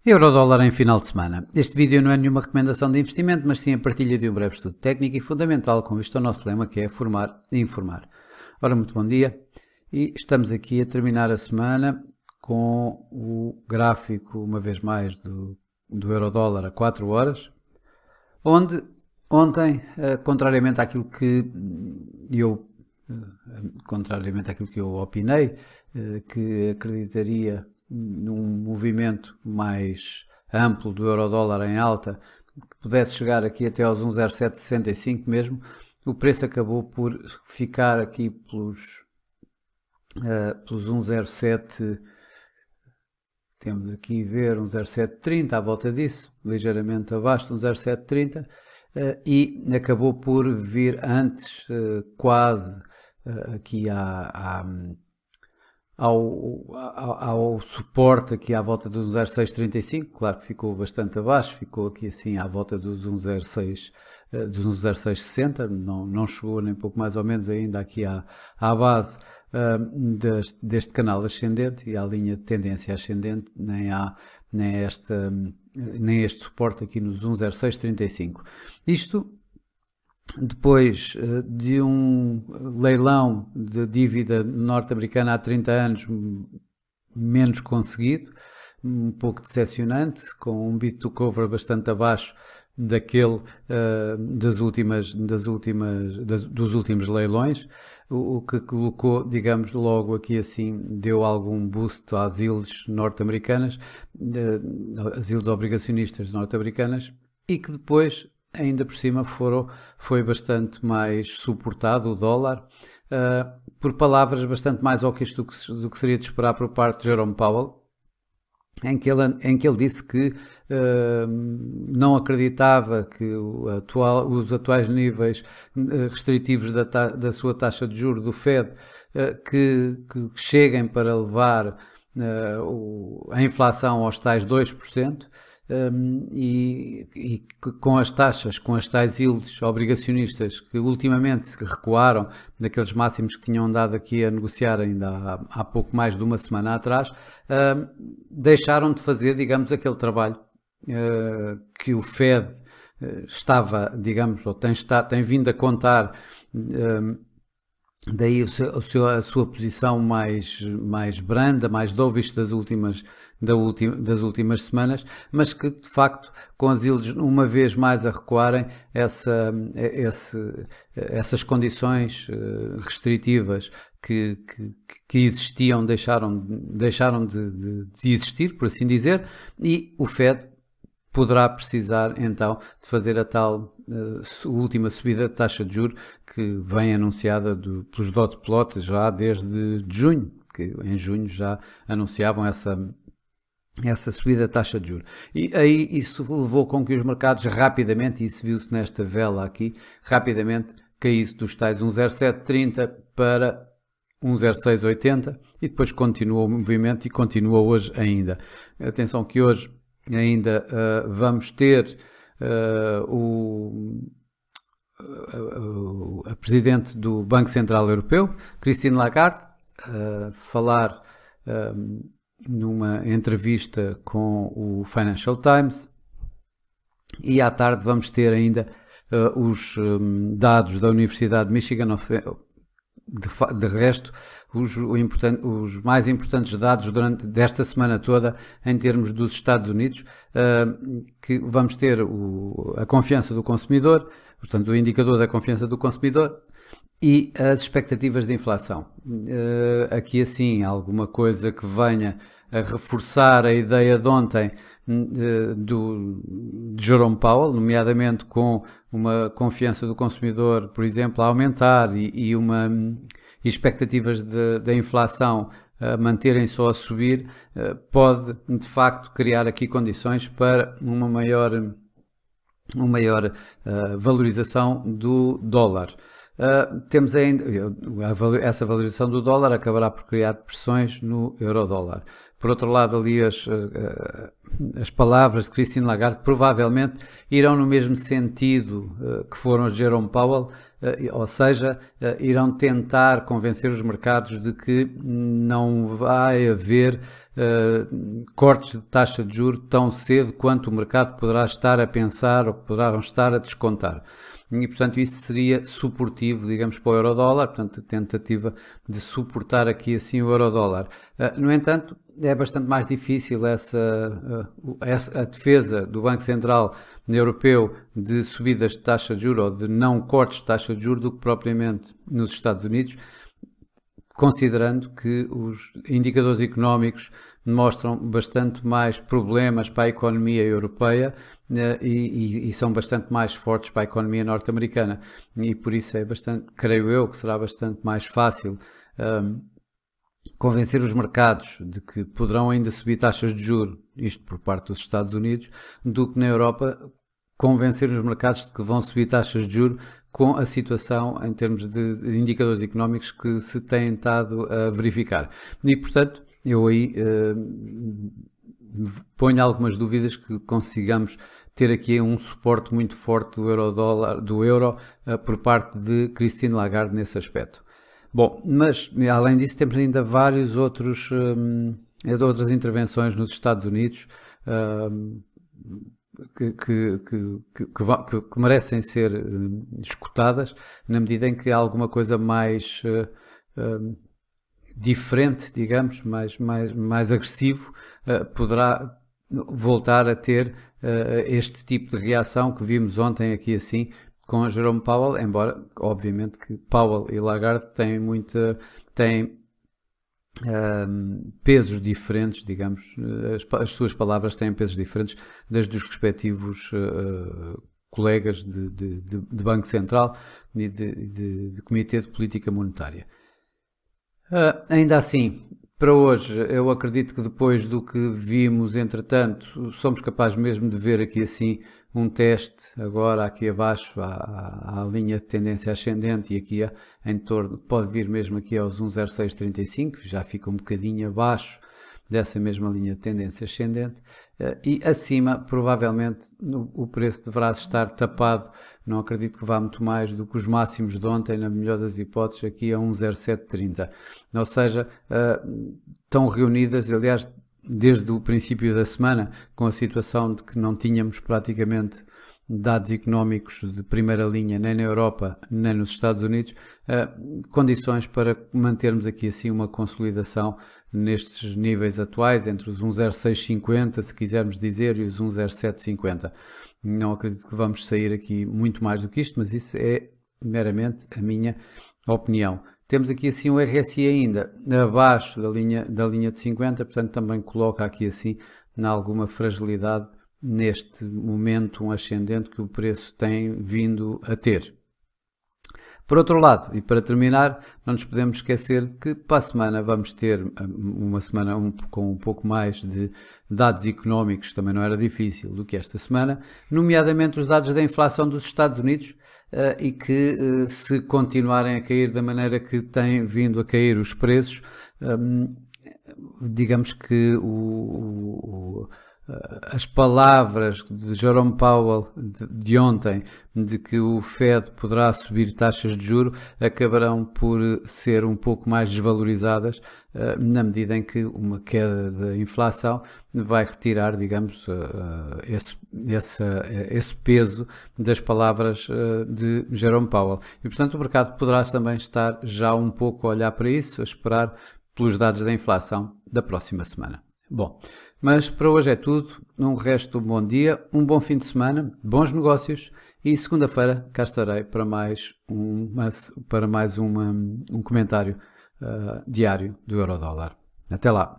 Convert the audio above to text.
Eurodólar em final de semana. Este vídeo não é nenhuma recomendação de investimento, mas sim a partilha de um breve estudo técnico e fundamental com visto ao nosso lema, que é formar e informar. Ora, muito bom dia, e estamos aqui a terminar a semana com o gráfico, uma vez mais, do Eurodólar a 4 horas, onde ontem, contrariamente àquilo que eu opinei, que acreditaria num movimento mais amplo do Eurodólar em alta, que pudesse chegar aqui até aos 1,0765 mesmo, o preço acabou por ficar aqui pelos 1,07, temos aqui ver 1,0730 à volta disso, ligeiramente abaixo de 1,0730, e acabou por vir antes quase aqui ao suporte aqui à volta dos 1,0635, claro que ficou bastante abaixo, ficou aqui assim à volta dos 1,0660, não chegou nem pouco mais ou menos ainda aqui à base deste canal ascendente e à linha de tendência ascendente, nem este suporte aqui nos 1,0635. Isto depois de um leilão de dívida norte-americana há 30 anos menos conseguido, um pouco decepcionante, com um bit to cover bastante abaixo daquele dos últimos leilões, o que colocou, digamos, logo aqui assim, deu algum boost às yields norte-americanas, às yields obrigacionistas norte-americanas, e que depois, ainda por cima, foi bastante mais suportado o dólar, por palavras bastante mais óbvias do que seria de esperar por parte de Jerome Powell, em que ele disse que não acreditava que os atuais níveis restritivos da sua taxa de juros do Fed que cheguem para levar a inflação aos tais 2%, e com as tais yields obrigacionistas que ultimamente recuaram daqueles máximos que tinham andado aqui a negociar ainda há pouco mais de uma semana atrás, deixaram de fazer, digamos, aquele trabalho que o Fed estava, digamos, ou tem vindo a contar. Daí a sua posição mais branda, mais dovish das últimas semanas, mas que de facto, com as yields uma vez mais a recuarem, essas condições restritivas que existiam deixaram de existir, por assim dizer, e o Fed poderá precisar então de fazer a tal última subida de taxa de juros que vem anunciada pelos dot plot já desde junho, que em junho já anunciavam essa subida da taxa de juros. E aí isso levou com que os mercados rapidamente, e isso viu-se nesta vela aqui, rapidamente caísse dos tais 1,0730 para 1,0680 e depois continuou o movimento e continua hoje ainda. Atenção que hoje ainda vamos ter a Presidente do Banco Central Europeu, Christine Lagarde, falar numa entrevista com o Financial Times, e à tarde vamos ter ainda os dados da Universidade de Michigan. De resto, os mais importantes dados desta semana toda em termos dos Estados Unidos, que vamos ter a confiança do consumidor, portanto o indicador da confiança do consumidor e as expectativas de inflação. Aqui assim, alguma coisa que venha a reforçar a ideia de ontem de Jerome Powell, nomeadamente com uma confiança do consumidor, por exemplo, a aumentar e expectativas da inflação a manterem só a subir, pode de facto criar aqui condições para uma maior valorização do dólar. Temos ainda essa valorização do dólar acabará por criar pressões no euro-dólar. Por outro lado, ali as palavras de Christine Lagarde provavelmente irão no mesmo sentido que foram as de Jerome Powell, ou seja, irão tentar convencer os mercados de que não vai haver cortes de taxa de juros tão cedo quanto o mercado poderá estar a pensar ou poderão estar a descontar. E, portanto, isso seria suportivo, digamos, para o euro-dólar, portanto, a tentativa de suportar aqui assim o euro-dólar. No entanto, é bastante mais difícil a defesa do Banco Central Europeu de subidas de taxa de juros ou de não cortes de taxa de juros do que propriamente nos Estados Unidos, considerando que os indicadores económicos mostram bastante mais problemas para a economia europeia e são bastante mais fortes para a economia norte-americana. E por isso é bastante, creio eu, que será bastante mais fácil convencer os mercados de que poderão ainda subir taxas de juros, isto por parte dos Estados Unidos, do que na Europa convencer os mercados de que vão subir taxas de juros com a situação em termos de indicadores económicos que se têm estado a verificar. E, portanto, eu aí ponho algumas dúvidas que consigamos ter aqui um suporte muito forte do euro por parte de Christine Lagarde nesse aspecto. Bom, mas além disso temos ainda vários outras intervenções nos Estados Unidos que merecem ser escutadas, na medida em que alguma coisa mais diferente, digamos, mais agressivo, poderá voltar a ter este tipo de reação que vimos ontem aqui assim com Jerome Powell, embora obviamente que Powell e Lagarde têm pesos diferentes, digamos, as suas palavras têm pesos diferentes das dos respectivos colegas de Banco Central e de Comitê de Política Monetária. Ainda assim, para hoje, eu acredito que depois do que vimos, entretanto, somos capazes mesmo de ver aqui assim um teste agora aqui abaixo à linha de tendência ascendente e aqui em torno, pode vir mesmo aqui aos 1,0635, já fica um bocadinho abaixo dessa mesma linha de tendência ascendente e acima provavelmente o preço deverá estar tapado, não acredito que vá muito mais do que os máximos de ontem, na melhor das hipóteses, aqui a 1,0730, ou seja, estão reunidas, aliás, desde o princípio da semana, com a situação de que não tínhamos praticamente dados económicos de primeira linha nem na Europa nem nos Estados Unidos, condições para mantermos aqui assim uma consolidação nestes níveis atuais, entre os 1,0650, se quisermos dizer, e os 1,0750. Não acredito que vamos sair aqui muito mais do que isto, mas isso é meramente a minha opinião. Temos aqui assim o RSI ainda abaixo da linha de 50, portanto também coloca aqui assim alguma fragilidade neste momento, um ascendente que o preço tem vindo a ter. Por outro lado, e para terminar, não nos podemos esquecer de que para a semana vamos ter uma semana com um pouco mais de dados económicos, também não era difícil, do que esta semana, nomeadamente os dados da inflação dos Estados Unidos, e que se continuarem a cair da maneira que têm vindo a cair os preços, digamos que as palavras de Jerome Powell de ontem, de que o Fed poderá subir taxas de juros, acabarão por ser um pouco mais desvalorizadas, na medida em que uma queda da inflação vai retirar, digamos, esse peso das palavras de Jerome Powell. E, portanto, o mercado poderá também estar já um pouco a olhar para isso, a esperar pelos dados da inflação da próxima semana. Bom, mas para hoje é tudo. Um resto de um bom dia, um bom fim de semana, bons negócios e segunda-feira cá estarei para mais um comentário diário do Eurodólar. Até lá!